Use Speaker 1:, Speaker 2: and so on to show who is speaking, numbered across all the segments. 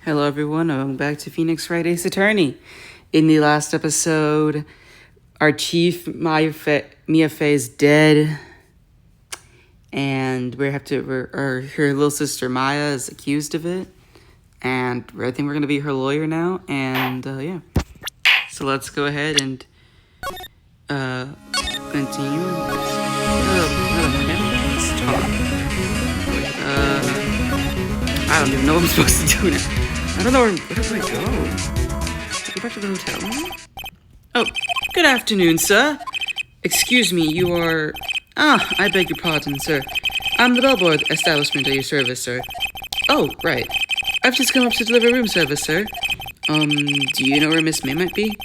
Speaker 1: Hello everyone, welcome back to Phoenix Wright Ace Attorney. In the last episode, our chief, Mia Fey, is dead. And her little sister Maya is accused of it. And I think we're going to be her lawyer now. And yeah. So let's go ahead and continue. Let's talk. I don't even know what I'm supposed to do now. I don't know where do I go? Go back to the hotel? Oh, good afternoon, sir. Excuse me, you are... I beg your pardon, sir. I'm the bellboy establishment at your service, sir. Oh, right. I've just come up to deliver room service, sir. Do you know where Miss May might be?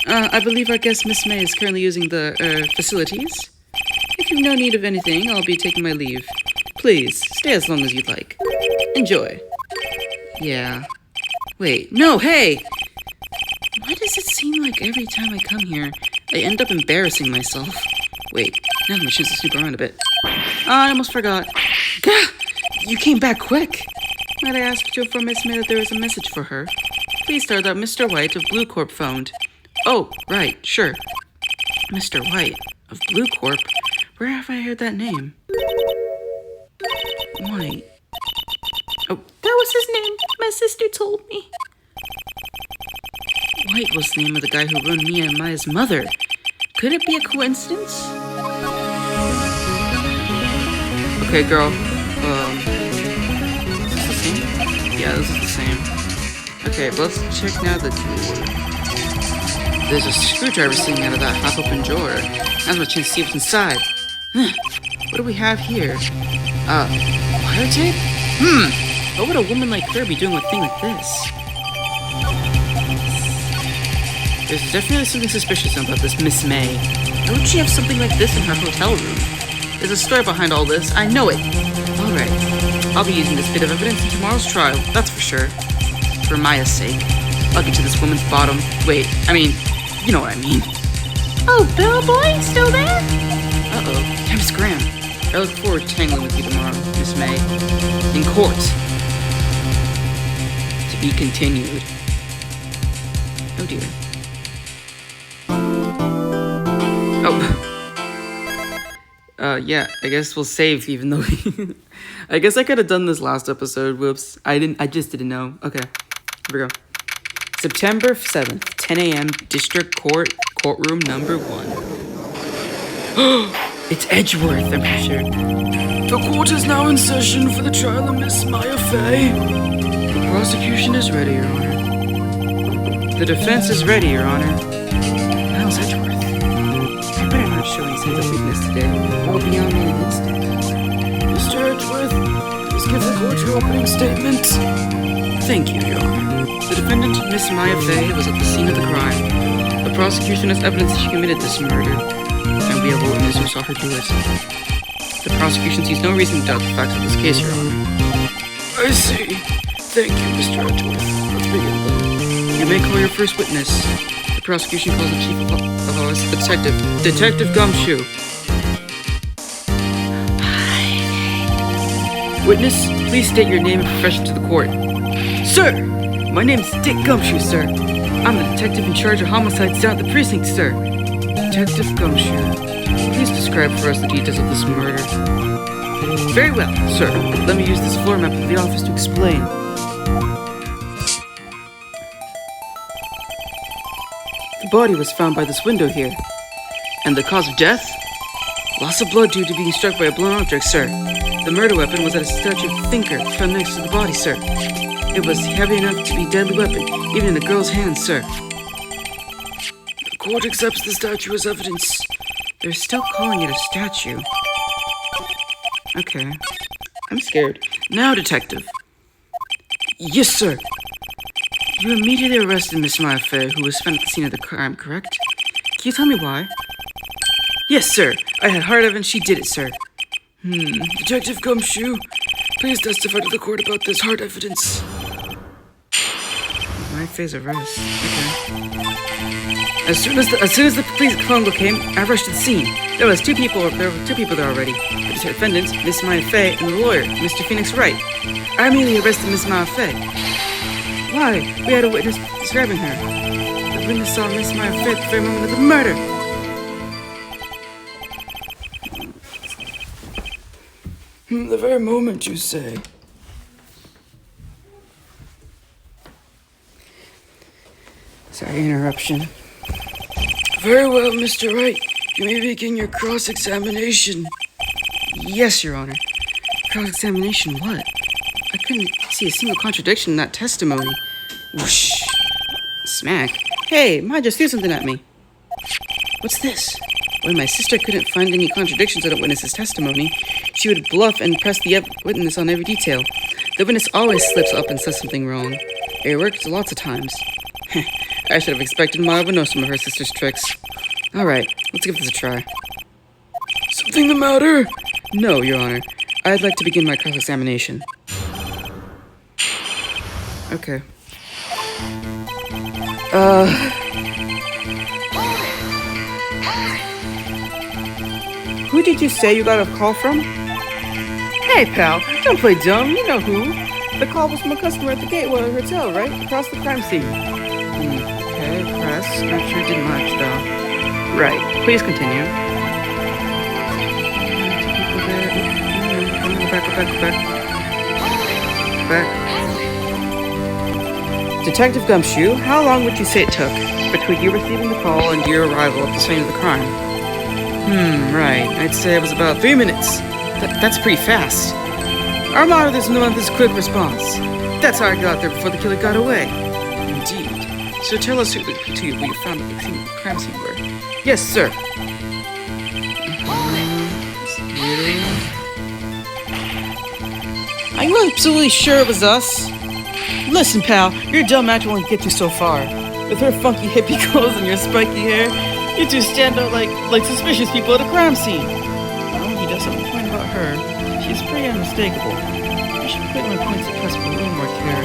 Speaker 1: I believe our guest Miss May is currently using the, facilities. If you've no need of anything, I'll be taking my leave. Please, stay as long as you'd like. Enjoy. Yeah. Wait, no, hey! Why does it seem like every time I come here, I end up embarrassing myself? Wait, now's my chance to snoop around a bit. I almost forgot. Gah! You came back quick! Might I ask you to inform Miss May that there is a message for her? Please tell her that Mr. White of Blue Corp phoned. Oh, right, sure. Mr. White of Blue Corp? Where have I heard that name? White. Oh, that was his name. My sister told me. White was the name of the guy who ruined Mia and Maya's mother. Could it be a coincidence? Okay, girl. Is this the same? Yeah, this is the same. Okay, but let's check now the door. There's a screwdriver sticking out of that half-open drawer. Now's my chance to see what's inside. What do we have here? Wire tape? What would a woman like her be doing with a thing like this? There's definitely something suspicious about this Miss May. Why would she have something like this in her hotel room? There's a story behind all this. I know it. Alright. I'll be using this bit of evidence in tomorrow's trial. That's for sure. For Maya's sake. I'll get to this woman's bottom. Wait, you know what I mean. Oh, bellboy, still there? Uh-oh. Time to scram. I look forward to tangling with you tomorrow, Miss May. In court. To be continued. Oh dear. Yeah, I guess we'll save even though I guess I could have done this last episode. Whoops. I just didn't know. Okay. Here we go. September 7th, 10 a.m. District Courtroom number 1. It's Edgeworth, I'm pretty sure. The court is now in session for the trial of Miss Maya Fey. The prosecution is ready, Your Honor. The defense is ready, Your Honor. How's Edgeworth? I better not show any signs of weakness today. I'll be on in an instant. Mr. Edgeworth, please give the court your opening statement. Thank you, Your Honor. The defendant, Miss Maya Fey, was at the scene of the crime. The prosecution has evidence that she committed this murder, and we have a witness who saw her do it. The prosecution sees no reason to doubt the facts of this case, Your Honor. I see. Thank you, Mr. Edgeworth. Let's begin, then. You may call your first witness. The prosecution calls the chief of police, Detective Gumshoe. Witness, please state your name and profession to the court. Sir, my name is Dick Gumshoe, sir. I'm the detective in charge of homicides down at the precinct, sir. Detective Gumshoe, please describe for us the details of this murder. Very well, sir. Let me use this floor map of the office to explain. The body was found by this window here. And the cause of death? Loss of blood due to being struck by a blunt object, sir. The murder weapon was at a statue of Thinker found next to the body, sir. It was heavy enough to be a deadly weapon, even in the girl's hands, sir. The court accepts the statue as evidence. They're still calling it a statue. Okay. I'm scared. Now, detective. Yes, sir. You immediately arrested Miss Maya Fey, who was found at the scene of the crime, correct? Can you tell me why? Yes, sir. I had hard evidence she did it, sir. Detective Gumshoe, please testify to the court about this hard evidence. My Fey's arrest. Okay. As soon as the police Congo came, I rushed to the scene. There were two people there already. The defendants, Miss Maya Fey, and the lawyer, Mr. Phoenix Wright. I immediately arrested Miss Maya Fey. Why? We had a witness describing her. The witness saw Miss Meyer at the very moment of the murder. The very moment, you say? Sorry, interruption. Very well, Mr. Wright. You may begin your cross-examination. Yes, Your Honor. Cross-examination what? I couldn't see a single contradiction in that testimony. Whoosh. Smack. Hey, Ma just threw something at me. What's this? When my sister couldn't find any contradictions in a witness's testimony, she would bluff and press the witness on every detail. The witness always slips up and says something wrong. It worked lots of times. I should have expected Ma would know some of her sister's tricks. Alright, let's give this a try. Something the matter? No, Your Honor. I'd like to begin my cross-examination. Okay. Who did you say you got a call from? Hey, pal, don't play dumb. You know who. The call was from a customer at the Gateway Hotel, right? Across the crime scene. Okay, press. Not sure it did much, though. Right. Please continue. Back. Detective Gumshoe, how long would you say it took between you receiving the call and your arrival at the scene of the crime? Right. I'd say it was about 3 minutes. That's pretty fast. Our motto this month is quick response. That's how I got there before the killer got away. Indeed. So tell us who you found at the crime scene were. Yes, sir. Are you absolutely sure it was us? Listen, pal, your dumb act won't get you so far. With her funky hippie clothes and your spiky hair, you two stand out like suspicious people at a crime scene. Well, he does have a point about her. She's pretty unmistakable. I should put my points at press for a little more care.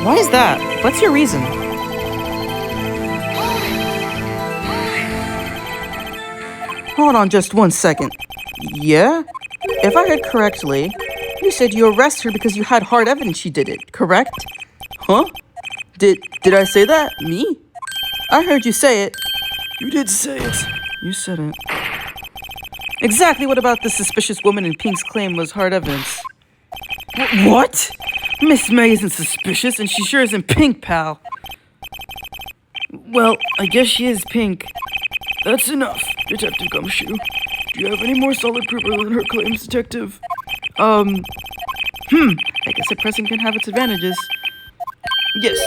Speaker 1: Why is that? What's your reason? Hold on just 1 second. Yeah? If I heard correctly, you said you arrested her because you had hard evidence she did it, correct? Huh? Did I say that? Me? I heard you say it. You did say it. You said it. Exactly what about the suspicious woman in Pink's claim was hard evidence? What? Miss May isn't suspicious, and she sure isn't Pink, pal. Well, I guess she is Pink. That's enough, Detective Gumshoe. Do you have any more solid proof than her claims, Detective? I guess a pressing can have its advantages. Yes.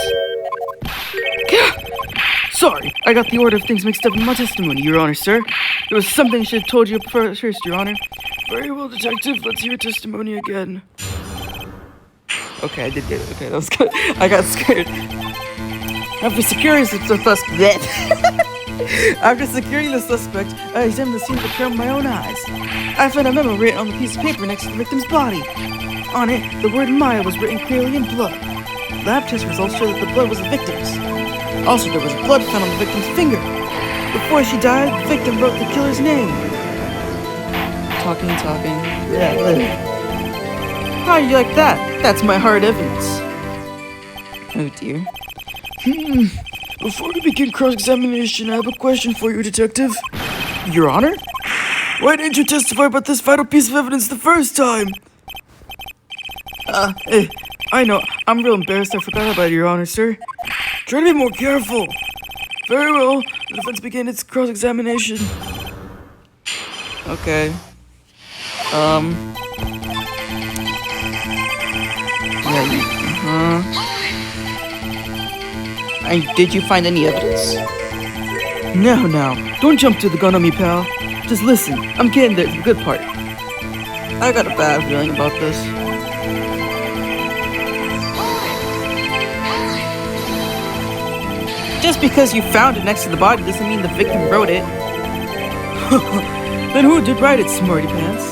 Speaker 1: Sorry, I got the order of things mixed up in my testimony, Your Honor, sir. There was something I should have told you first, Your Honor. Very well, Detective. Let's hear your testimony again. Okay, I did get it. Okay, that was good. I got scared. After securing the suspect, I examined the scene of the crime with my own eyes. I found a memo written on the piece of paper next to the victim's body. On it, the word Maya was written clearly in blood. Lab test results show that the blood was the victim's. Also, there was blood found on the victim's finger. Before she died, the victim wrote the killer's name. Talking. Yeah. How do you like that? That's my hard evidence. Oh dear. Before we begin cross-examination, I have a question for you, Detective. Your Honor? Why didn't you testify about this vital piece of evidence the first time? I know. I'm real embarrassed I forgot about it, Your Honor, sir. Try to be more careful. Very well. The defense began its cross-examination. Okay. Did you find any evidence? No. Don't jump to the gun on me, pal. Just listen. I'm getting there to the good part. I got a bad feeling about this. Just because you found it next to the body doesn't mean the victim wrote it. Then who did write it, smarty pants?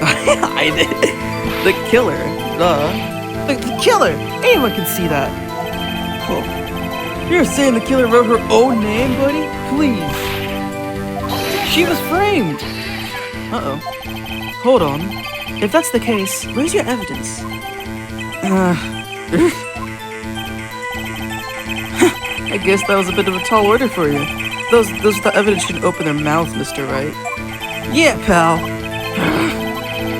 Speaker 1: I did. The killer. The killer! Anyone can see that. Oh. You're saying the killer wrote her own name, buddy? Please. She was framed. Uh-oh. Hold on. If that's the case, where's your evidence? I guess that was a bit of a tall order for you. Those with the evidence should open their mouths, Mr. Wright. Yeah, pal.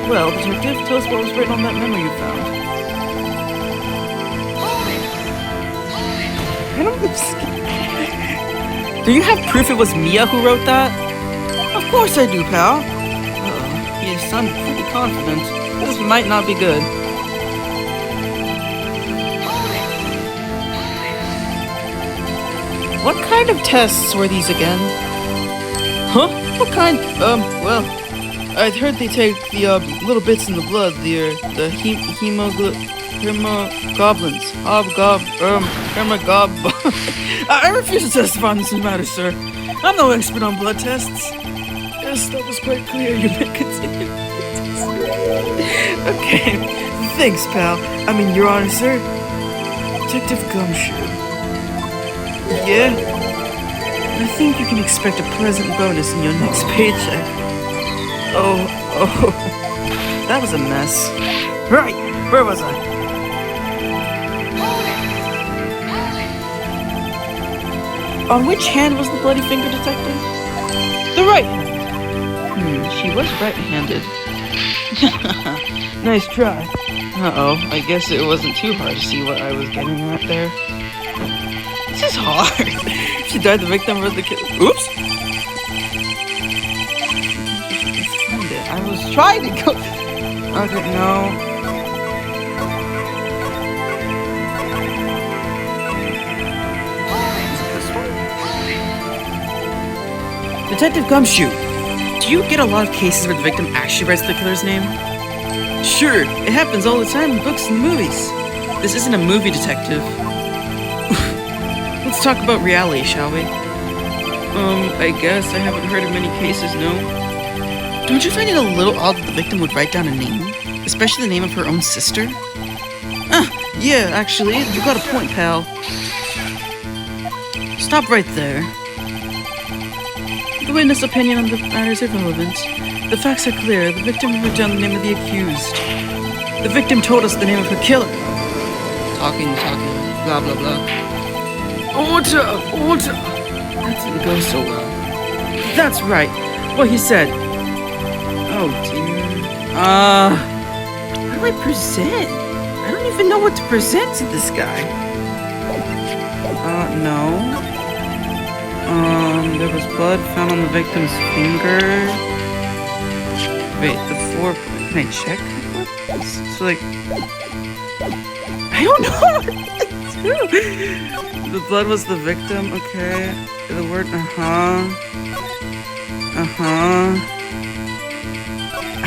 Speaker 1: Well, detective, tell us what was written on that memo you found. I don't... Do you have proof it was Mia who wrote that? Of course I do, pal. You sound pretty confident. This might not be good. What kind of tests were these again? Huh? What kind? Well, I'd heard they take the, little bits in the blood, the hemoglobins. I refuse to testify on this matter, sir. I'm no expert on blood tests. Yes, that was quite clear. You may continue. Okay. Thanks, pal. I mean, Your Honor, sir. Detective Gumshoe. Yeah? I think you can expect a present bonus in your next paycheck. Oh. That was a mess. Right, where was I? On which hand was the bloody finger, detective? The right hand. She was right-handed. Nice try. Uh-oh, I guess it wasn't too hard to see what I was getting at there. This is hard. She died the victim or the killer. Oops. I was trying to go. Okay, no. Detective Gumshoe, do you get a lot of cases where the victim actually writes the killer's name? Sure, it happens all the time in books and movies. This isn't a movie, detective. Let's talk about reality, shall we? I guess I haven't heard of many cases, no. Don't you find it a little odd that the victim would write down a name? Especially the name of her own sister? Yeah, actually, you got a point, pal. Stop right there. The witness' opinion on the matter is irrelevant. The facts are clear. The victim wrote down the name of the accused. The victim told us the name of her killer. Talking, blah, blah, blah. Order! That didn't go so well. That's right. What he said. Oh, dear. What do I present? I don't even know what to present to this guy. No. There was blood found on the victim's finger. Wait, can I check? So, like, I don't know what to do. The blood was the victim, okay. The word, I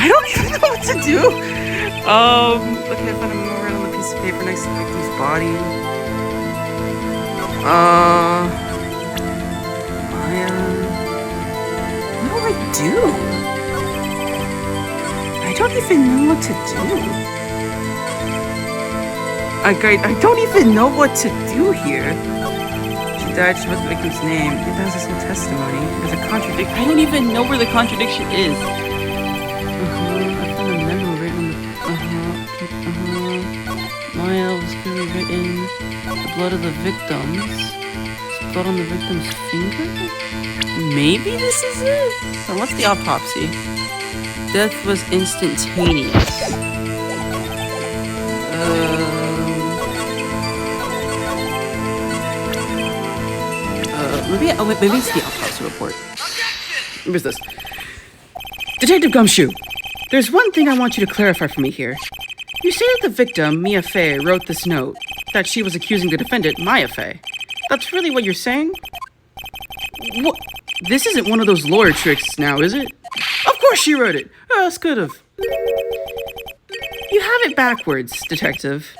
Speaker 1: don't even know what to do. Okay, I found a memorial on a piece of paper next to the victim's body. What do I do? I don't even know what to do. I don't even know what to do here. She died, she wrote the victim's name. That was his whole testimony. There's a contradiction. I don't even know where the contradiction is. I found a memo written on the... Maya was clearly written. The blood of the victims. Blood on the victim's finger? Maybe this is it? So what's the autopsy? Death was instantaneous. Maybe it's the autopsy report. Where's this? Detective Gumshoe, there's one thing I want you to clarify for me here. You say that the victim, Mia Fey, wrote this note, that she was accusing the defendant, Maya Fey. That's really what you're saying? What? This isn't one of those lawyer tricks now, is it? Of course she wrote it. Who else could have? You have it backwards, detective.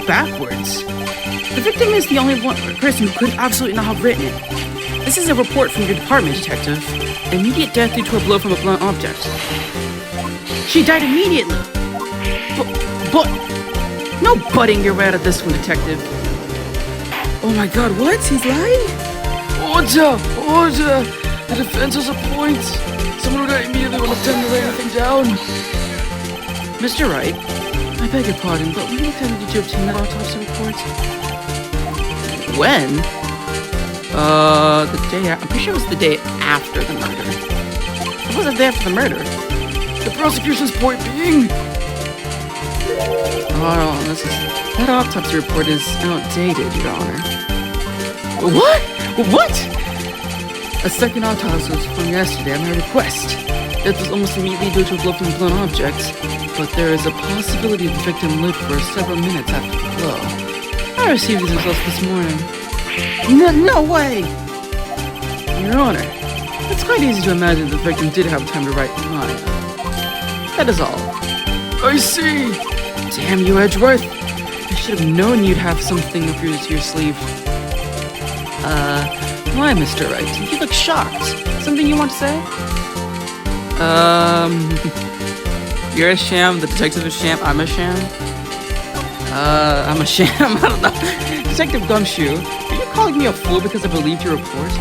Speaker 1: Backwards? The victim is the only person who could absolutely not have written it. This is a report from your department, detective. Immediate death due to a blow from a blunt object. She died immediately. But... No butting your way out of this one, detective. Oh my god, what? He's lying? Order!
Speaker 2: The defense has a point. Someone would immediately will attempt to lay everything down.
Speaker 1: Mr. Wright, I beg your pardon, but when exactly did you obtain that autopsy report? When? The day I'm pretty sure it was the day after the murder. It wasn't the day after the murder.
Speaker 2: The prosecution's point being...
Speaker 1: Oh, that autopsy report is outdated, Your Honor.
Speaker 2: What? What?
Speaker 1: A second autopsy was from yesterday at my request. It was almost immediately due to a blow from a blown object, but there is a possibility the victim lived for several minutes after the blow. I received these results this morning. No way! Your Honor, it's quite easy to imagine the victim did have time to write mine. That is all.
Speaker 2: I see!
Speaker 1: Damn you, Edgeworth! I should have known you'd have something up your sleeve. Why, Mr. Wright? You look shocked. Something you want to say? You're a sham, the detective is a sham, I'm a sham? I'm a sham, I don't know. Detective Gumshoe, are you calling me a fool because I believed your report?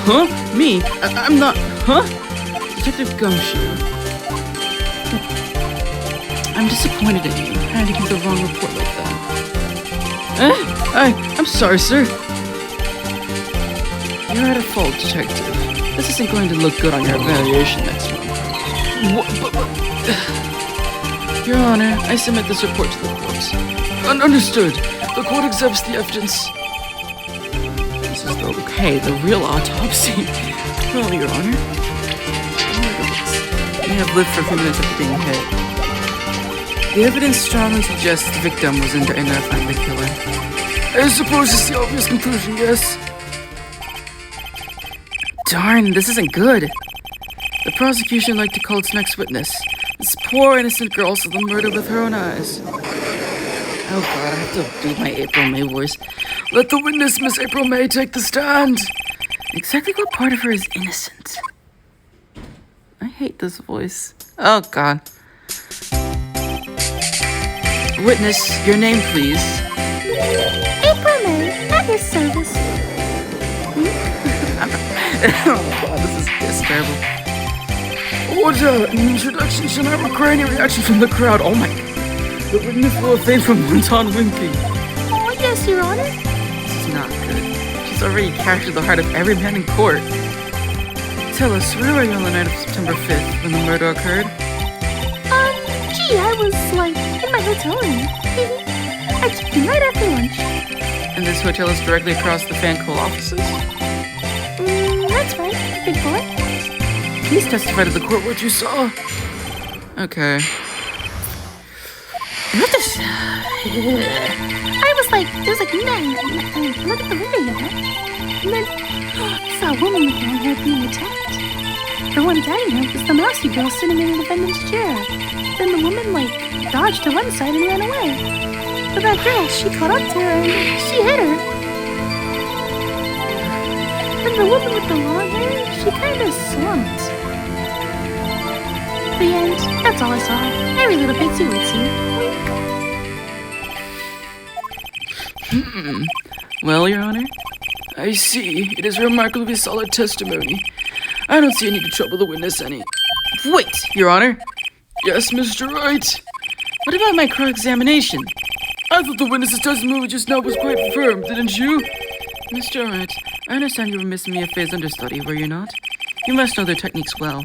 Speaker 1: Huh? Me? I'm not... Huh? Detective Gumshoe. I'm disappointed in you, handing you the wrong report like that. I'm sorry, sir. You're at a fault, Detective. This isn't going to look good on your evaluation next month. Your Honor, I submit this report to the court.
Speaker 2: Understood. The court accepts the evidence.
Speaker 1: This is the real autopsy. Well, Your Honor, you have lived for a few minutes after being hit. The evidence strongly suggests the victim was in there to find the killer.
Speaker 2: I suppose it's the obvious conclusion, yes.
Speaker 1: Darn, this isn't good. The prosecution would like to call its next witness. This poor innocent girl saw the murder with her own eyes. Oh God, I have to do my April May voice.
Speaker 2: Let the witness, Miss April May, take the stand.
Speaker 1: Exactly what part of her is innocent? I hate this voice. Oh God. Witness, your name, please.
Speaker 3: April May, at your service.
Speaker 1: Oh God, this is terrible.
Speaker 2: Order! An introduction should not require any reaction from the crowd. Oh my... The witness will refrain from wanton winking.
Speaker 3: Oh, yes, Your Honor.
Speaker 1: This is not good. She's already captured the heart of every man in court. Tell us, where were you on the night of September 5th when the murder occurred?
Speaker 3: Gee, I was, in my hotel room. I checked in right after lunch.
Speaker 1: And this hotel is directly across the Fanco offices?
Speaker 3: That's right. Big boy.
Speaker 1: Please testify to the court what you saw. Okay.
Speaker 3: I was there's men. Look at the window, you know? And then I saw a woman with long hair being attacked. The one guiding her was the mousy girl sitting in the defendant's chair. Then the woman, dodged to one side and ran away. But that girl, she caught up to her and she hit her. And the woman with the long hair, she kind of slumped. The end. That's all I saw. Every little bitsy witsy.
Speaker 1: Well, Your Honor?
Speaker 2: I see. It is remarkably solid testimony. I don't see any to trouble the witness any.
Speaker 1: Wait, Your Honor.
Speaker 2: Yes, Mr. Wright.
Speaker 1: What about my cross-examination?
Speaker 2: I thought the witness's testimony just now was quite firm, didn't you?
Speaker 1: Mr. Wright, I understand you were Miss Mia Fey's understudy, were you not? You must know their techniques well.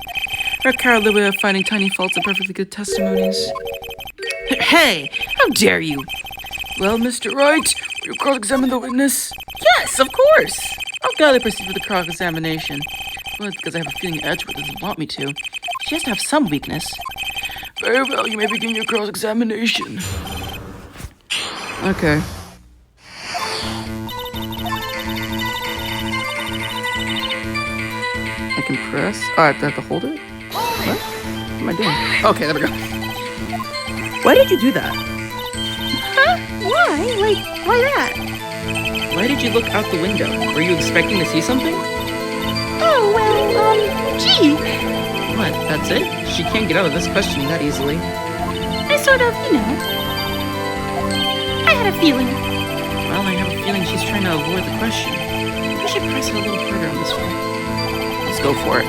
Speaker 1: Her cowardly way of finding tiny faults in perfectly good testimonies. Hey! How dare you!
Speaker 2: Well, Mr. Wright, will you cross-examine the witness?
Speaker 1: Yes, of course! I'll gladly proceed with the cross-examination. Well, it's because I have a feeling Edgeworth doesn't want me to. She has to have some weakness.
Speaker 2: Very well, you may begin your cross-examination.
Speaker 1: Okay. I can press. Oh, I have to hold it? What? What am I doing? Okay, there we go. Why did you do that?
Speaker 3: Huh? Why? Why that?
Speaker 1: Why did you look out the window? Were you expecting to see something?
Speaker 3: Oh, well, gee.
Speaker 1: What, that's it? She can't get out of this questioning that easily.
Speaker 3: I sort of, I had a feeling.
Speaker 1: Well, I have a feeling she's trying to avoid the question. I should press it a little harder on this one. go for it.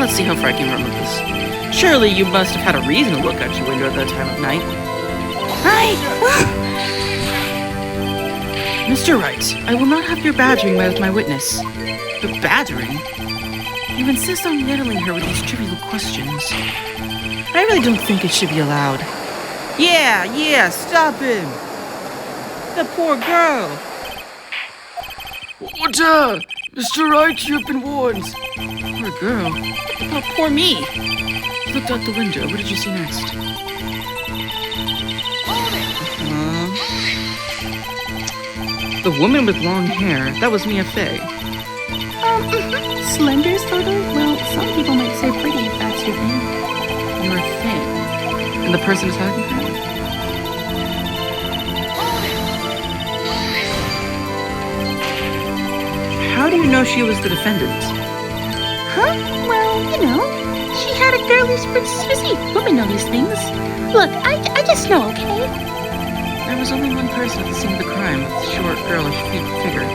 Speaker 1: Let's see how far I can remember this. Surely you must have had a reason to look out your window at that time of night. Mr. Wright, I will not have your badgering met with my witness. The badgering? You insist on nettling her with these trivial questions. I really don't think it should be allowed. Yeah, stop him! The poor girl!
Speaker 2: Order! Mr. Wright, you've been warned.
Speaker 1: Poor girl? What about poor me? You looked out the window. What did you see next? The woman with long hair. That was Mia Fey.
Speaker 3: Slender, sort of? Well, some people might say pretty if that's your thing.
Speaker 1: Your thing? And the person attacking her? How do you know she was the defendant?
Speaker 3: Huh? Well, she had a girlish princess physique. Women know these things. Look, I just know, okay?
Speaker 1: There was only one person at the scene of the crime with a short, girlish figure.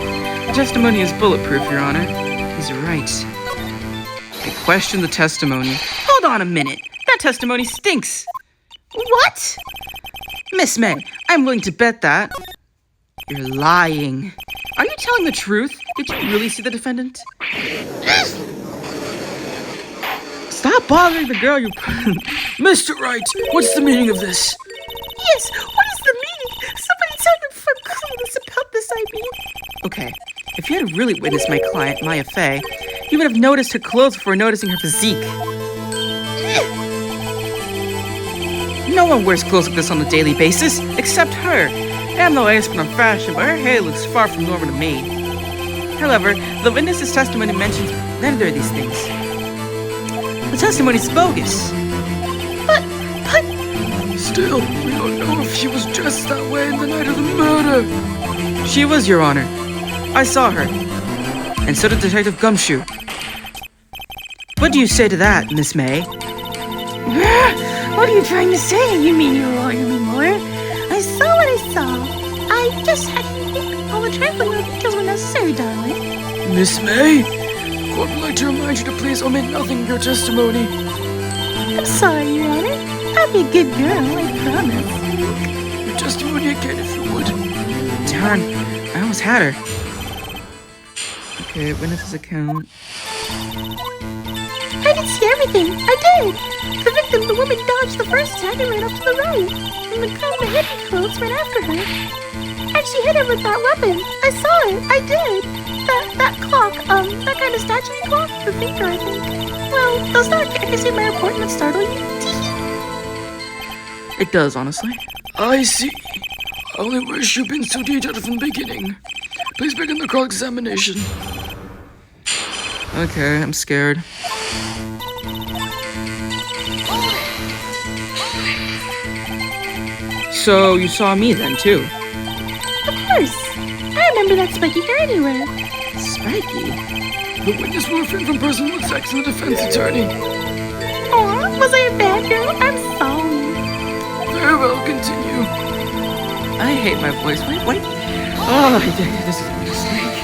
Speaker 1: The testimony is bulletproof, Your Honor. He's right. I question the testimony. Hold on a minute. That testimony stinks. What? Miss May, I'm willing to bet that. You're lying. Are you telling the truth? Did you really see the defendant? Stop bothering the girl, you...
Speaker 2: Mr. Wright, what's the meaning of this?
Speaker 3: Yes, what is the meaning? Somebody tell me for clueless about this, I mean.
Speaker 1: Okay, if you had really witnessed my client, Maya Fey, you would have noticed her clothes before noticing her physique. No one wears clothes like this on a daily basis, except her. I am no expert on fashion, but her hair looks far from normal to me. However, the witness's testimony mentions neither of these things. The testimony is bogus.
Speaker 3: But...
Speaker 2: Still, we don't know if she was dressed that way in the night of the murder.
Speaker 1: She was, Your Honor. I saw her. And so did Detective Gumshoe. What do you say to that, Miss May?
Speaker 3: What are you trying to say? You mean lawyer? I saw what I saw. I just had to think all the trifling details were necessary, darling.
Speaker 2: Miss May, court would like to remind you to please omit nothing in your testimony.
Speaker 3: I'm sorry, Your Honor. I'll be a good girl, I promise.
Speaker 2: Your testimony again, if you would.
Speaker 1: Darn, I almost had her. Okay, witness's account.
Speaker 3: I did see everything. I did. The victim, the woman, dodged the first attack and ran off to the right. And the girl in the heavy clothes ran after her. And she hit him with that weapon. I saw it. I did. That clock, that kind of statue clock, the thinker, I think. Well, does that accuracy of my report not startle you?
Speaker 1: It does, honestly.
Speaker 2: I see. I only wish you'd been so detailed from the beginning. Please begin the cross-examination.
Speaker 1: Okay, I'm scared. So, you saw me then, too?
Speaker 3: Of course. I remember that spiky hair anywhere.
Speaker 1: Spiky?
Speaker 2: The witness will refrain from personal attacks on the defense attorney.
Speaker 3: Aw, was I a bad girl? I'm sorry.
Speaker 2: Very well, continue.
Speaker 1: I hate my voice. Wait. Oh, this is a mistake.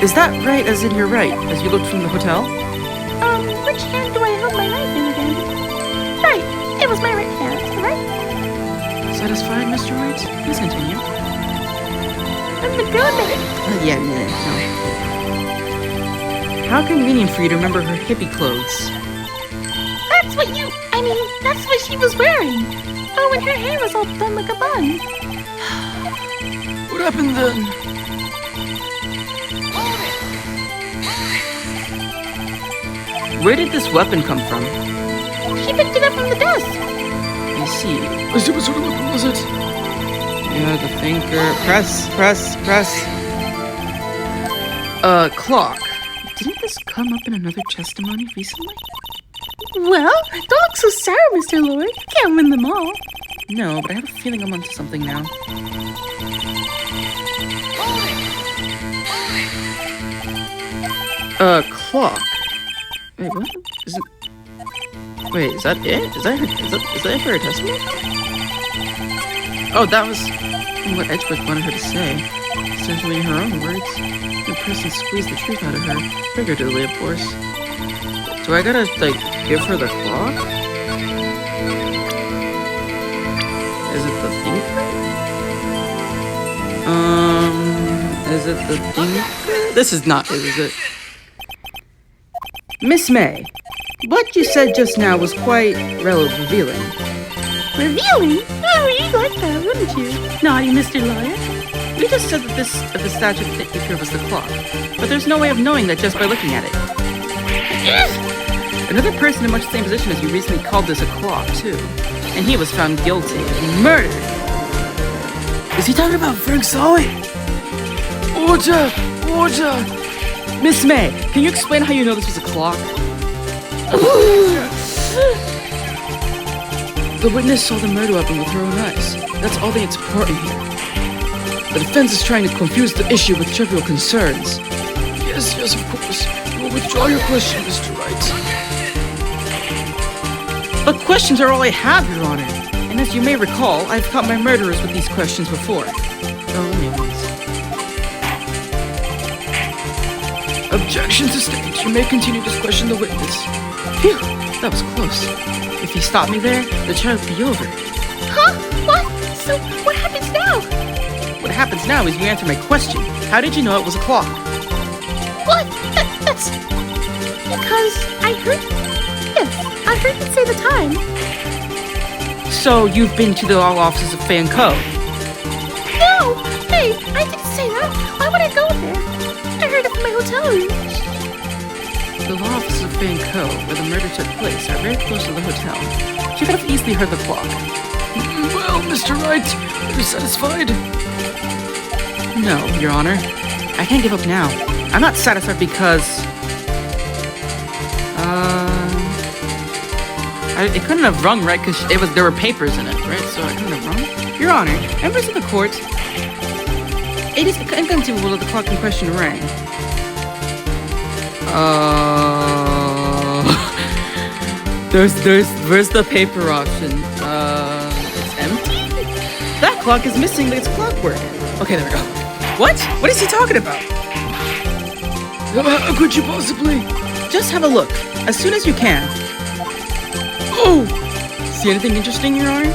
Speaker 1: Is that right as in you're right, as you looked from the hotel?
Speaker 3: Which hand do I hold my knife in again? Right, it was my right hand, right?
Speaker 1: Satisfied, Mr. Wright? Please continue.
Speaker 3: And the girl in the
Speaker 1: Yeah, no. How convenient for you to remember her hippie clothes.
Speaker 3: That's what she was wearing. Oh, and her hair was all done like a bun.
Speaker 2: What happened then?
Speaker 1: Where did this weapon come from?
Speaker 3: She picked it up from the desk.
Speaker 1: I see.
Speaker 2: What sort of weapon was it?
Speaker 1: Yeah, the thinker. Press. Clock. Didn't this come up in another testimony recently?
Speaker 3: Well, don't look so sour, Mr. Lord. You can't win them all.
Speaker 1: No, but I have a feeling I'm onto something now. Clock. Wait, what? Is it... Wait, is that it? Is that it for her testimony? Oh, that was what Edgeworth wanted her to say. Essentially in her own words. person squeezed the truth out of her. Figuratively, of course. Do I gotta, like, give her the clock? Is it the thinker? Is it the thinker? This is not it, is it? Miss May, what you said just now was quite revealing.
Speaker 3: Revealing? Oh, you'd like that, wouldn't you? Naughty Mr. Lawyer.
Speaker 1: You just said that the statue of the thinker was the clock, but there's no way of knowing that just by looking at it. Another person in much the same position as you recently called this a clock, too. And he was found guilty of murder.
Speaker 2: Is he talking about Frank Sully? Order! Order!
Speaker 1: Miss May, can you explain how you know this was a clock?
Speaker 2: The witness saw the murder weapon with her own eyes. That's all that's important here. The defense is trying to confuse the issue with trivial concerns. Yes, of course. You will withdraw your question, Mr. Wright.
Speaker 1: But questions are all I have, Your Honor. And as you may recall, I've caught my murderers with these questions before. Oh, only once.
Speaker 2: Objection sustained. You may continue to question the witness.
Speaker 1: Phew, that was close. If he stopped me there, the trial would be over.
Speaker 3: Huh? What? So, what happens now?
Speaker 1: What happens now is you answer my question. How did you know it was a clock?
Speaker 3: What? That's... Because I heard... Yes, I heard it say the time.
Speaker 1: So you've been to the law offices of Fan Co.
Speaker 3: No! Hey, I didn't say that. Why would I go there? I heard it from my hotel room.
Speaker 1: The law offices of Fan Co, where the murder took place, are very close to the hotel. You could have easily heard the clock.
Speaker 2: Well, Mr. Wright, are you satisfied?
Speaker 1: No, Your Honor. I can't give up now. I'm not satisfied because... it couldn't have rung, right? Because there were papers in it, right? So it couldn't have rung. Your Honor, members of the court, it is inconceivable that the clock in question rang. Where's the paper option? It's empty? That clock is missing its clockwork. Okay, there we go. What? What is he talking about?
Speaker 2: How could you possibly?
Speaker 1: Just have a look, as soon as you can.
Speaker 2: Oh!
Speaker 1: See anything interesting, Your Honor?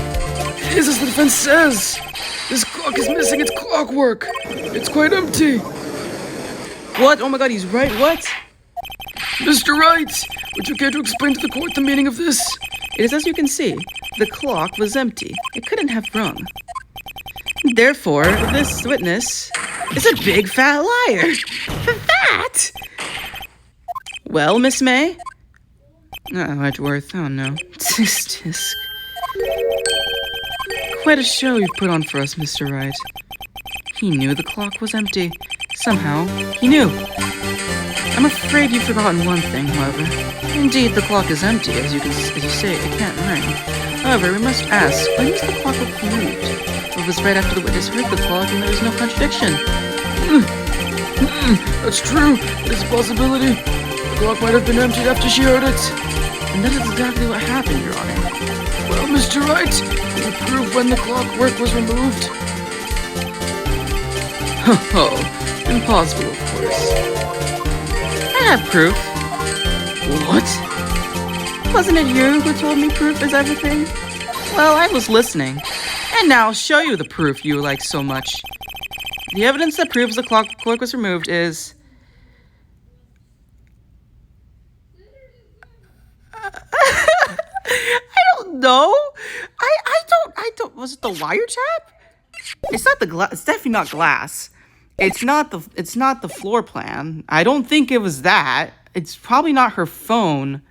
Speaker 2: Is as the defense says. This clock is missing its clockwork. It's quite empty.
Speaker 1: What? Oh my god, he's right. What?
Speaker 2: Mr. Wright, would you care to explain to the court the meaning of this?
Speaker 1: It is as you can see. The clock was empty. It couldn't have rung. Therefore, this witness is a big fat liar. That? Well, Miss May? Oh, Edgeworth. Oh, no. Tisk. Quite a show you've put on for us, Mr. Wright. He knew the clock was empty. Somehow, he knew. I'm afraid you've forgotten one thing, however. Indeed, the clock is empty, as you say, it can't ring. However, we must ask, when was the clock removed? It was right after the witness heard the clock, and there was no contradiction.
Speaker 2: That's true. It is a possibility. The clock might have been emptied after she heard it.
Speaker 1: And that is exactly what happened, Your Honor.
Speaker 2: Well, Mr. Wright, can you prove when the clockwork was removed?
Speaker 1: Oh, impossible, of course. I have proof.
Speaker 2: What?
Speaker 1: Wasn't it you who told me proof is everything? Well, I was listening. And now I'll show you the proof you like so much. The evidence that proves the clockwork was removed is... I don't know. I don't. Was it the wiretap? It's not the glass. It's definitely not glass. It's not the floor plan. I don't think it was that. It's probably not her phone.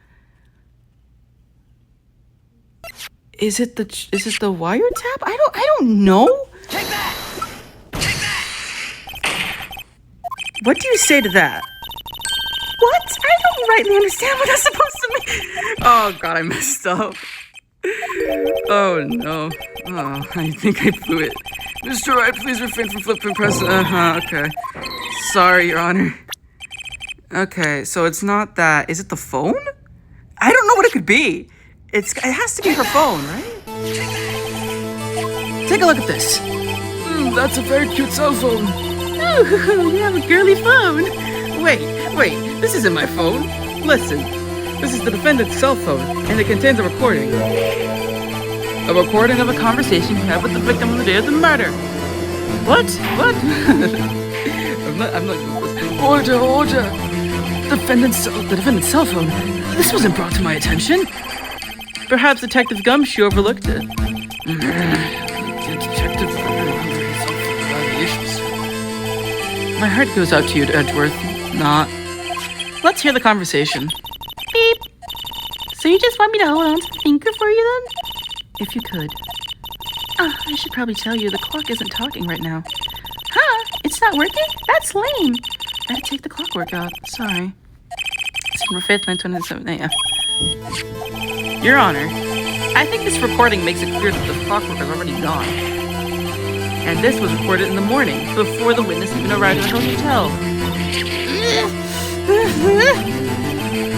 Speaker 1: Is it the wiretap? I don't know.
Speaker 2: Take that!
Speaker 1: What do you say to that? What? I don't rightly understand what that's supposed to mean. Oh god, I messed up. Oh no. Oh, I think I blew it.
Speaker 2: Mr. Wright, please refrain from flipping press.
Speaker 1: Okay. Sorry, Your Honor. Okay, so it's not that. Is it the phone? I don't know what it could be. It has to be her phone, right? Take a look at this.
Speaker 2: That's a very cute cell phone.
Speaker 1: Ooh, you have a girly phone. Wait, this isn't my phone. Listen, this is the defendant's cell phone, and it contains a recording. A recording of a conversation he had with the victim on the day of the murder. What? I'm not.
Speaker 2: Order. The defendant's cell phone. This wasn't brought to my attention.
Speaker 1: Perhaps Detective Gumshoe overlooked it.
Speaker 2: Detective evaluations.
Speaker 1: My heart goes out to you, Edgeworth. Not. Let's hear the conversation.
Speaker 3: Beep. So you just want me to hold on to the thinker for you then?
Speaker 1: If you could. I should probably tell you the clock isn't talking right now.
Speaker 3: Huh? It's not working? That's lame.
Speaker 1: I had to take the clockwork out. Sorry. September 5th, 1927 a.m. Your Honor, I think this recording makes it clear that the clockwork is already gone. And this was recorded in the morning, before the witness even arrived at the hotel.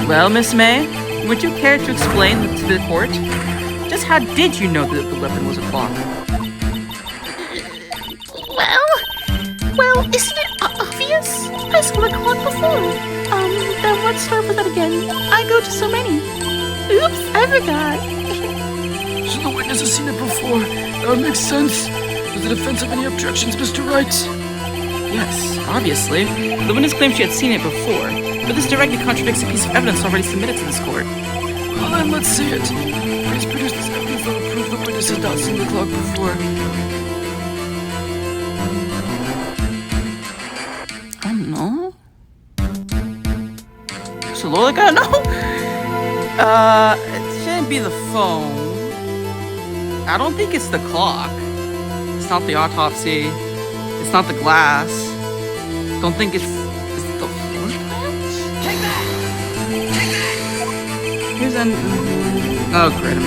Speaker 1: Well, Miss May, would you care to explain to the court? Just how did you know that the weapon was a clock?
Speaker 3: Well, isn't it obvious? I saw the clock before. Then what store was that again? I go to so many. Oops, I forgot.
Speaker 2: So the witness has seen it before. That makes sense. Does the defense have any objections, Mr. Wright?
Speaker 1: Yes, obviously. The witness claims she had seen it before, but this directly contradicts a piece of evidence already submitted to this court.
Speaker 2: Well, then let's see it. Please produce this evidence that will prove the witness has not seen the clock before.
Speaker 1: I don't know. So Lola gotta know? It shouldn't be the phone. I don't think it's the clock. It's not the autopsy. It's not the glass. Don't think it's the phone. Take that! Here's an... Oh, great.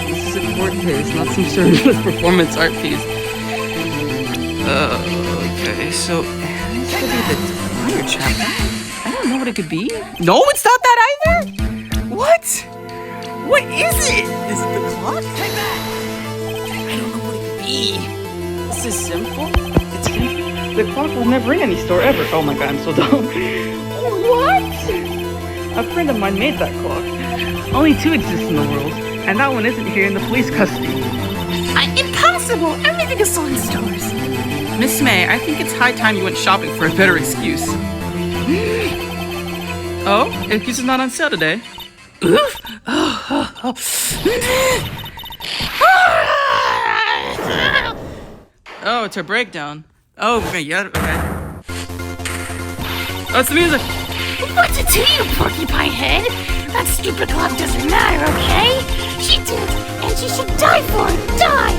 Speaker 1: This is a court case, not some sort of performance art piece. Okay, so... This could be the fire trap. I don't know what it could be. No, it's not that either! What? What is it? Is it the clock? Take that! I don't know what it could be. This is simple. It's simple. The clock will never in any store ever. Oh my god, I'm so dumb. What? A friend of mine made that clock. Only 2 exist in the world, and that one isn't here in the police custody.
Speaker 3: Impossible! Everything is sold in stores.
Speaker 1: Miss May, I think it's high time you went shopping for a better excuse. Oh, excuse is not on sale today. Oof. Oh, it's her breakdown. Oh, okay, yeah, okay. Oh, it's the music.
Speaker 3: What's it to you, porcupine head? That stupid clock doesn't matter, okay? She did, and she should die for it. Die!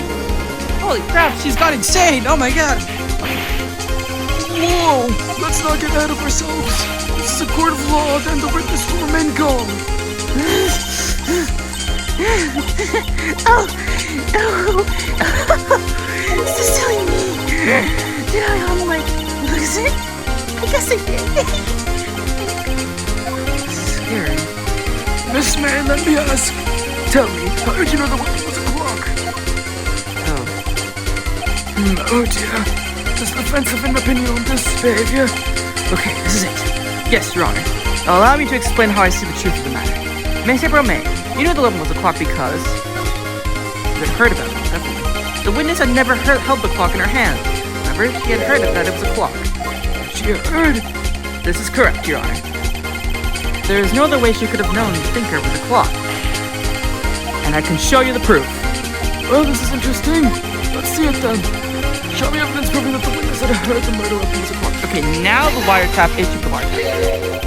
Speaker 1: Holy crap, she's gone insane. Oh my god.
Speaker 2: Whoa! Let's not get ahead of ourselves. This is a court of law, and the witness will remain calm.
Speaker 3: Oh! Silly me. Did I lose it? I guess I did.
Speaker 1: Scary.
Speaker 2: Miss May, let me ask. Tell me, how did you know the weapon was a clock?
Speaker 1: Oh.
Speaker 2: Oh dear. Does the defense have an opinion on this behavior?
Speaker 1: Okay, this is it. Yes, Your Honor. Now allow me to explain how I see the truth of the matter. Monsieur Bromé, you know the weapon was a clock because... You had heard about it, definitely. The witness had never held the clock in her hand. However, she had heard that it was a clock.
Speaker 2: She heard?
Speaker 1: This is correct, Your Honor. There is no other way she could have known the thinker was a clock. And I can show you the proof.
Speaker 2: Well, this is interesting. Let's see it then. Show me evidence proving that the witness had heard the murder weapon was a clock.
Speaker 1: Okay, now the wiretap issue the wiretap.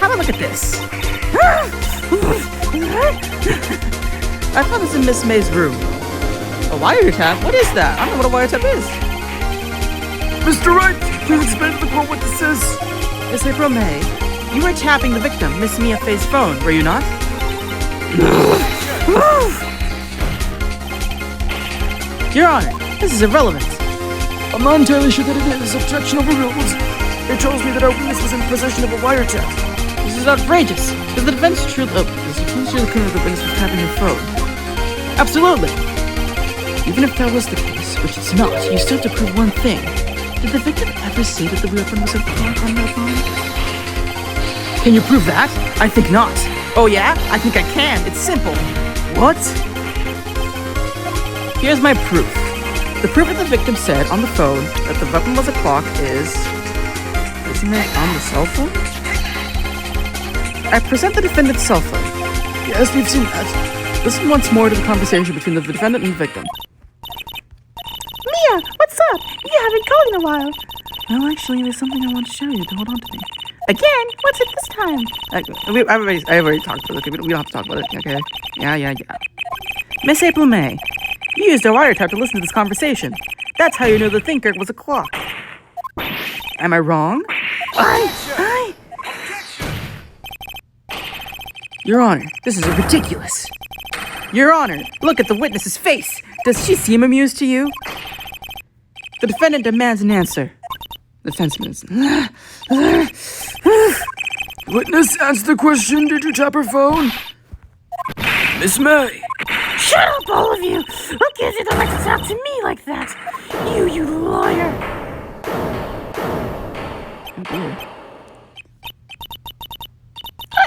Speaker 1: Have a look at this. I found this in Miss May's room. A wiretap? What is that? I don't know what a wiretap is.
Speaker 2: Mr. Wright, please explain to the court what this is.
Speaker 1: Miss May, you were tapping the victim, Miss Mia Fay's phone, were you not? Your Honor, this is irrelevant.
Speaker 2: I'm not entirely sure that it is. Objection overruled. It tells me that our witness was in possession of a wiretap.
Speaker 1: This is outrageous. Is the defense true? Is the defense true that the witness was tapping her phone? Absolutely. Even if that was the case, which it's not, you still have to prove one thing.
Speaker 2: Did the victim ever say that the weapon was a clock on their phone? Can you prove that? I think not.
Speaker 1: Oh yeah? I think I can. It's simple.
Speaker 2: What? Here's my proof. The proof that the victim said on the phone that the weapon was a clock is... Isn't it on the cell phone? I present the defendant's cell phone. Yes, we've seen that. Listen once more to the conversation between the defendant and the victim.
Speaker 3: Mia, what's up? You haven't called in a while.
Speaker 2: Well, actually, there's something I want to show you. Hold on to me.
Speaker 3: Again? What's it this time?
Speaker 2: I already talked about it. Okay, we don't have to talk about it. Okay. Yeah. Miss April May, you used a wiretap to listen to this conversation. That's how you know the thinker was a clock. Am I wrong? I... Your Honor, this is ridiculous. Your Honor, look at the witness's face. Does she seem amused to you? The defendant demands an answer. The defenseman. Witness, answer the question. Did you tap her phone? Miss May.
Speaker 3: Shut up, all of you! Who gives you the right to talk to me like that? You lawyer!
Speaker 2: Oh dear.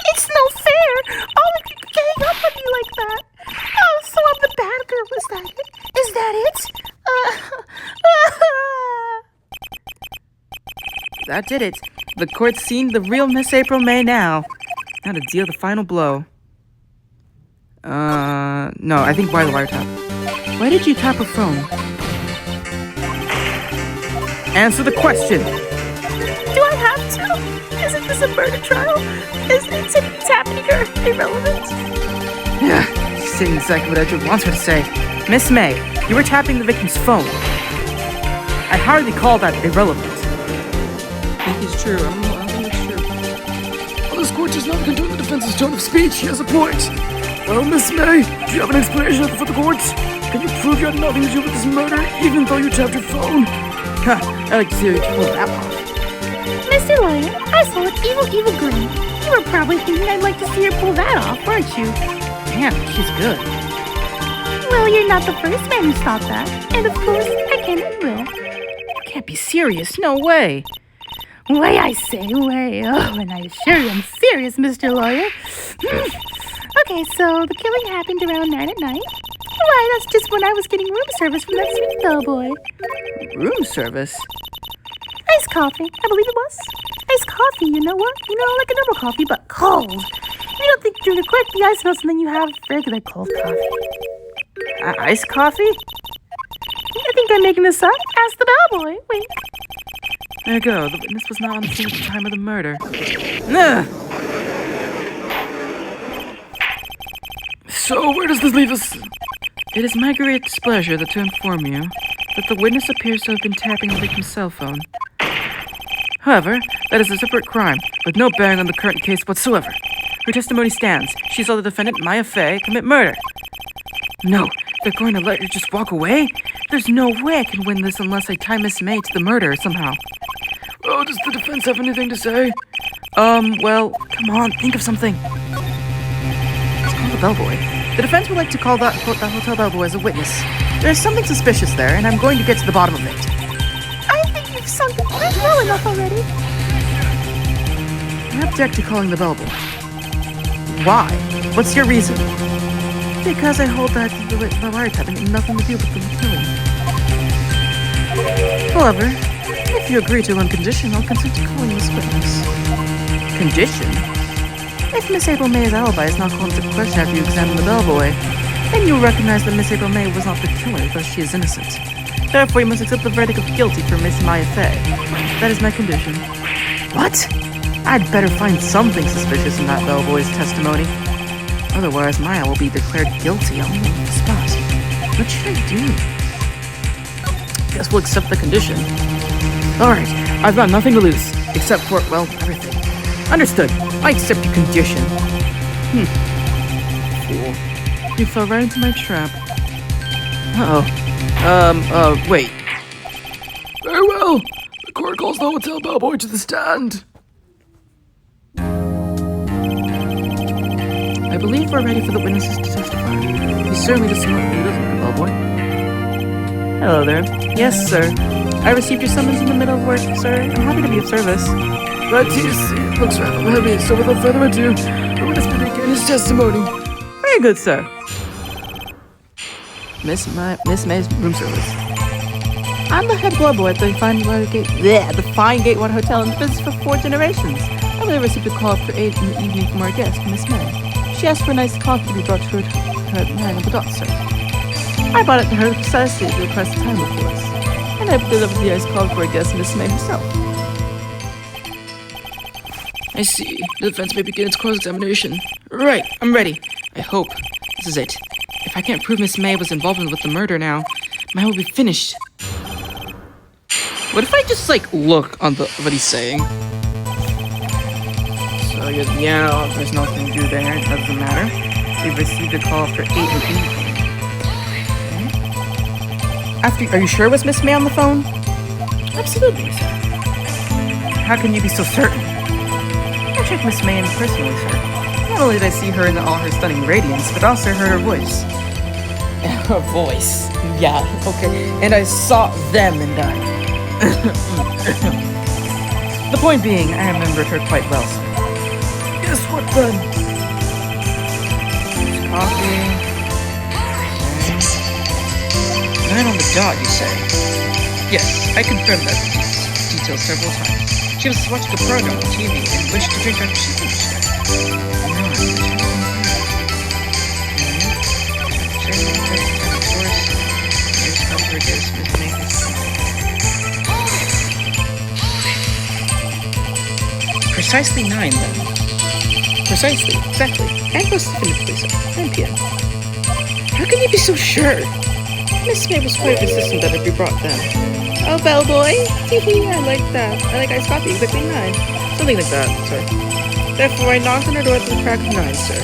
Speaker 3: It's no fair! All of you gang up on me like that! Oh, so I'm the bad girl, is that it? Is that it?
Speaker 2: That did it. The court's seen the real Miss April May now. Now to deal the final blow. No, I think by the wiretap. Why did you tap her phone? Answer the question!
Speaker 3: Do I have to? Isn't this a murder trial? Isn't happening or irrelevant?
Speaker 2: Yeah, she's saying exactly what Edward wants her to say. Miss May, you were tapping the victim's phone. I hardly call that irrelevant.
Speaker 1: I think it's true. I don't think it's true.
Speaker 2: Well, this court does not condone the defense's tone of speech. He has a point. Well, Miss May, do you have an explanation for the courts? Can you prove you had nothing to do with this murder, even though you tapped your phone? Ha, I like to see how you pull that off.
Speaker 3: Mr. Lawyer, I saw an evil grin. You were probably thinking I'd like to see her pull that off, weren't you?
Speaker 2: Damn, she's good.
Speaker 3: Well, you're not the first man who's thought that. And of course, I can and will.
Speaker 2: You can't be serious. No way.
Speaker 3: Way, I say, way. Oh, and I assure you I'm serious, Mr. Lawyer. Okay, so the killing happened around 9 at night. Why, that's just when I was getting room service from that sweet bellboy.
Speaker 2: Room service?
Speaker 3: Iced coffee, I believe it was. Iced coffee, you know what? You know, like a normal coffee, but cold. You don't think you're quick the ice melts and then you have regular cold coffee.
Speaker 2: Iced coffee?
Speaker 3: I think I'm making this up. Ask the bellboy. Wait.
Speaker 2: There you go. The witness was not on the scene at the time of the murder. Ugh. So, where does this leave us? It is my great displeasure to inform you that the witness appears to have been tapping the victim's cell phone. However, that is a separate crime, with no bearing on the current case whatsoever. Her testimony stands. She saw the defendant, Maya Fey, commit murder. No, they're going to let her just walk away? There's no way I can win this unless I tie Miss May to the murder somehow. Oh, does the defense have anything to say? Well, come on, think of something. Let's call the bellboy. The defense would like to call that hotel bellboy as a witness. There's something suspicious there, and I'm going to get to the bottom of it.
Speaker 3: I think you've sunk it quite well enough already.
Speaker 2: I object to calling the bellboy. Why? What's your reason? Because I hold that the wiretapping had nothing to do with the killing. However, if you agree to one condition, I'll consent to calling this witness. Condition? If Miss April May's alibi is not called into question after you examine the bellboy, then you'll recognize that Miss April May was not the killer because she is innocent. Therefore, you must accept the verdict of guilty for Miss Maya Fey. That is my condition. What? I'd better find something suspicious in that bellboy's testimony. Otherwise, Maya will be declared guilty on the spot. What should I do? Guess we'll accept the condition. Alright, I've got nothing to lose. Except for, well, everything. Understood. I accept your condition. Fool. You fell right into my trap. Wait. Very well. The court calls the hotel bellboy to the stand. I believe we're ready for the witnesses to testify. He certainly doesn't look like a bellboy. Hello there. Yes, sir.
Speaker 4: I received your summons in the middle of work, sir. I'm happy to be of service.
Speaker 2: But it looks rather heavy, so without further ado, let us begin his testimony.
Speaker 4: Very good, sir. Miss May's room service. I'm the head globo at the Fine Gatewater Hotel in business for 4 generations. I really received a call for 8 in the evening from our guest, Miss May. She asked for a nice coffee to be brought to her at 9 on the dot, sir. I brought it to her precisely at the request time, of course. And I delivered the iced coffee for our guest, Miss May herself.
Speaker 2: I see. The defense may begin its cross-examination. Right, I'm ready. I hope. This is it.
Speaker 1: If I can't prove Miss May was involved with the murder now, mine will be finished. What if I just, look on what he's saying?
Speaker 4: So, yeah, there's nothing to do there. It doesn't matter. We've received a call for 8 in the evening. Are you sure it was Miss May on the phone?
Speaker 1: Absolutely, sir.
Speaker 4: How can you be so certain? I checked Miss May in personally, sir. Not only did I see her in all her stunning radiance, but also heard her voice.
Speaker 1: Her voice. Yeah, okay. And I saw them and I.
Speaker 4: The point being, I remembered her quite well, sir.
Speaker 2: Guess what then?
Speaker 4: Coffee.
Speaker 1: 9 on the dot, you say? Yes, I confirmed that detail several times. She was watching a program on TV and wished to drink after she finished it. Precisely 9 then. Precisely, exactly. And most definitively so. 9 p.m. How can you be so sure? Miss May was quite insistent that it be brought then. Oh, bellboy! Teehee, I like that. I like iced coffee, exactly 9. Something like that, sir. Therefore, I knocked on her door at the crack of 9, sir.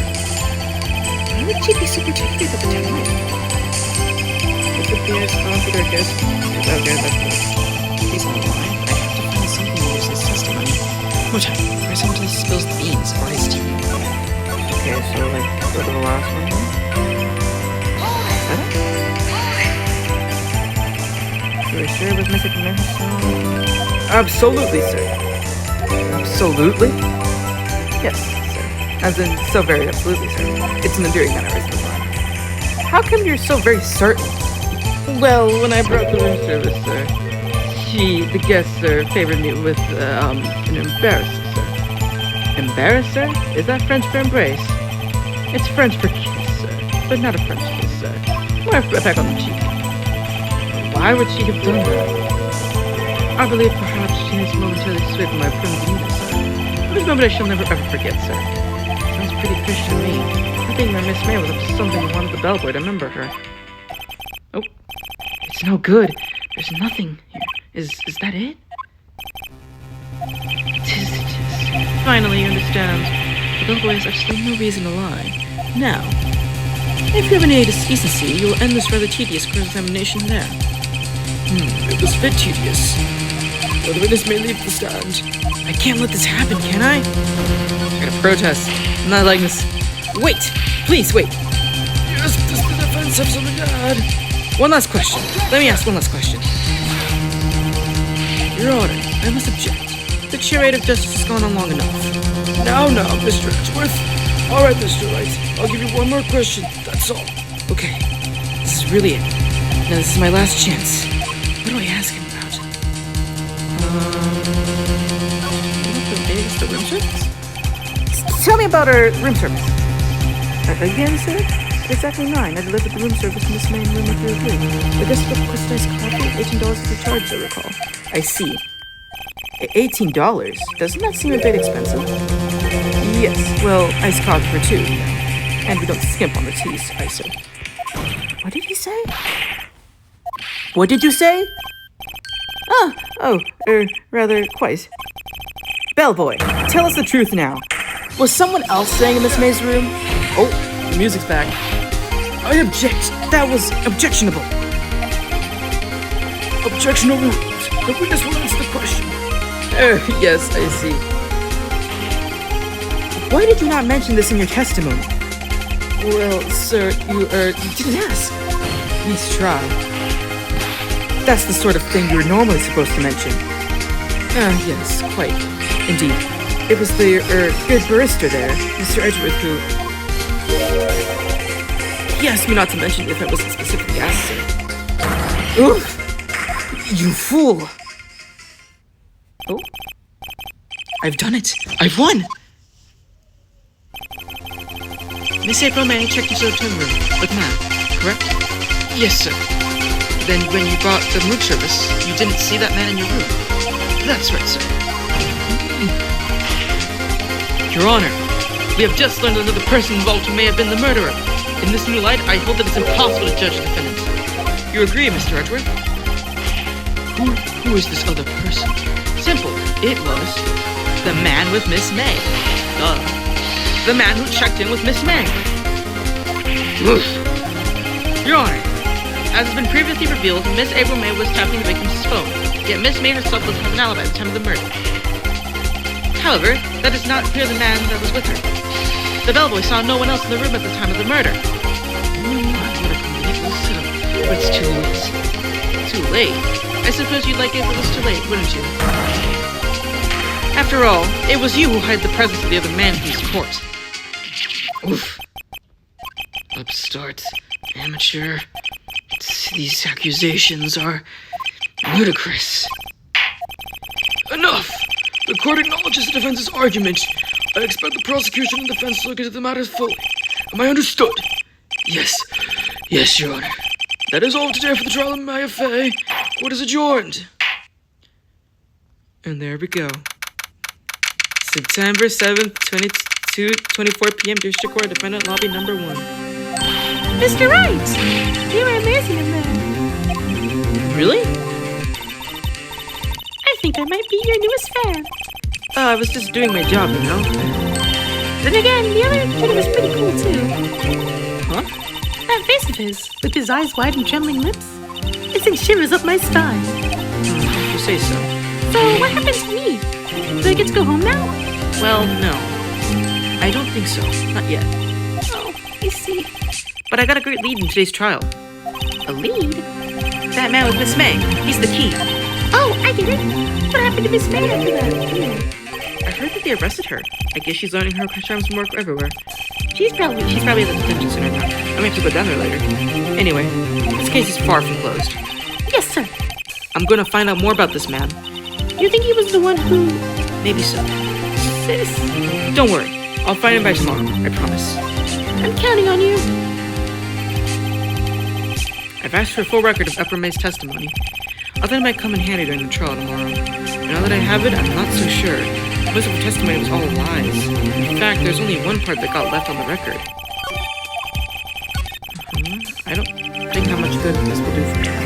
Speaker 1: Why would she be so particular about the time? If the PS offered her guest, okay, that's nice. He's not lying. I have to find something to use this testimony. More time, before someone spills the beans or his tea.
Speaker 4: Okay, so, go to the last one then. You're sure it was Mr. Manson? Absolutely, sir. Absolutely? Yes, sir. As in, so very absolutely, sir. It's an endearing mannerism of mine. How come you're so very certain?
Speaker 1: Well, when I brought the room service, sir, the guest, sir, favored me with, an embarrasser, sir. Embarrasser? Is that French for embrace? It's French for kiss, sir, but not a French kiss, sir. More a peck on the cheek. Why would she have done that? I believe perhaps she has momentarily swayed my primitive, sir. This moment I shall never ever forget, sir. Sounds pretty fishy to me. I think that Miss May was up to something and wanted the bellboy to remember her. Oh, it's no good. There's nothing here. Is that it? Tis. Finally, you understand. The bellboy has absolutely no reason to lie. Now, if you have any decency, you will end this rather tedious cross-examination there.
Speaker 2: It was a bit tedious. Well, the witness may leave the stand.
Speaker 1: I can't let this happen, can I? I gotta protest. I'm not like this. Wait! Please, wait!
Speaker 2: Yes, does the defense have something to add?
Speaker 1: One last question. Let me ask one last question. Your Honor, I must object. The charade of justice has gone on long enough.
Speaker 2: Now, Mr. Edgeworth. All right, Mr. Wright. I'll give you one more question. That's all.
Speaker 1: Okay. This is really it. Now, this is my last chance. What do I ask him about? The room service?
Speaker 4: Tell me about our room service. Again, sir? Exactly 9. I delivered the room service in this main room of your room. The guest requested nice coffee. $18 is the charge, I recall.
Speaker 1: I see. $18? Doesn't that seem a bit expensive?
Speaker 4: Yes, well, iced coffee for 2. And we don't skimp on the teas, I say. What did he say? What did you say? Rather, quite. Bellboy, tell us the truth now. Was someone else staying in Miss May's room?
Speaker 1: Oh, the music's back. I object. That was objectionable.
Speaker 2: Objection overruled. The witness will answer the question.
Speaker 1: Oh, yes, I see. Why did you not mention this in your testimony? Well, sir, you didn't ask. Nice try.
Speaker 2: That's the sort of thing you're normally supposed to mention. Yes, quite. Indeed. It was the, good barrister there, Mr. Edgeworth, who... He asked me not to mention if I wasn't specifically asked to. Oof! You fool! Oh? I've done it! I've won!
Speaker 1: Miss April May checked into the hotel room with Matt, correct?
Speaker 2: Yes, sir.
Speaker 1: Then when you brought the room service, you didn't see that man in your room.
Speaker 2: That's right, sir.
Speaker 1: Your Honor, we have just learned another person involved who may have been the murderer. In this new light, I hold that it's impossible to judge the defendant. You agree, Mr. Edgeworth?
Speaker 2: Who is this other person?
Speaker 1: Simple. It was the man with Miss May. Duh. The man who checked in with Miss May. Oof. Your Honor, as has been previously revealed, Miss April May was tapping the victim's phone, yet Miss May herself doesn't have an alibi at the time of the murder. However, that does not clear the man that was with her. The bellboy saw no one else in the room at the time of the murder.
Speaker 2: What a complete little setup. But it's too late.
Speaker 1: Too late? I suppose you'd like it if it was too late, wouldn't you? After all, it was you who hid the presence of the other man from this court.
Speaker 2: Oof. Upstart. Amateur. These accusations are ludicrous. Enough! The court acknowledges the defense's argument. I expect the prosecution and defense to look into the matter fully. Am I understood? Yes. Yes, Your Honor. That is all today for the trial of Maya Fay. Court is adjourned.
Speaker 1: And there we go. September 7th, 24 p.m. District Court, Defendant Lobby Number 1.
Speaker 3: Mr. Wright! You were amazing in there.
Speaker 1: Really?
Speaker 3: I think I might be your newest fan.
Speaker 1: I was just doing my job, you know?
Speaker 3: Then again, the other kid was pretty cool too.
Speaker 1: Huh?
Speaker 3: That face of his, with his eyes wide and trembling lips, it sends shivers up my spine.
Speaker 1: If you say so.
Speaker 3: So, what happened to me? Do I get to go home now?
Speaker 1: Well, no. I don't think so. Not yet.
Speaker 3: Oh, I see.
Speaker 1: But I got a great lead in today's trial.
Speaker 3: A lead?
Speaker 1: That man with Miss May. He's the key.
Speaker 3: Oh, I get it. What happened to Miss May after that?
Speaker 1: I heard that they arrested her. I guess she's learning her charms from work everywhere.
Speaker 3: She's probably
Speaker 1: She's probably at the detention center now. I may have to go down there later. Anyway, this case is far from closed.
Speaker 3: Yes, sir.
Speaker 1: I'm gonna find out more about this man.
Speaker 3: You think he was the one who...
Speaker 1: Maybe so.
Speaker 3: Sis,
Speaker 1: Don't worry. I'll find him by tomorrow. I promise.
Speaker 3: I'm counting on you.
Speaker 1: I've asked for a full record of Upper May's testimony. I thought it might come in handy during the trial tomorrow. Now that I have it, I'm not so sure. Most of her testimony was all lies. In fact, there's only one part that got left on the record. I don't think how much good this will do for her.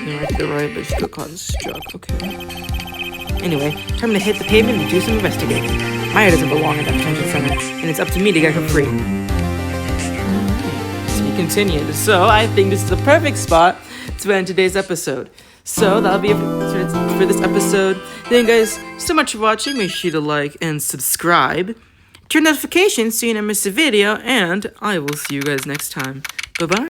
Speaker 1: No, I did it right, but she got caught as struck. Okay. Anyway, time to hit the pavement and do some investigating. Maya doesn't belong in that detention center, and it's up to me to get her free. To be continued. So I think this is a perfect spot to end today's episode. So that'll be it for this episode. Thank you guys so much for watching. Make sure to like and subscribe. Turn notifications so you don't miss a video. And I will see you guys next time. Bye-bye.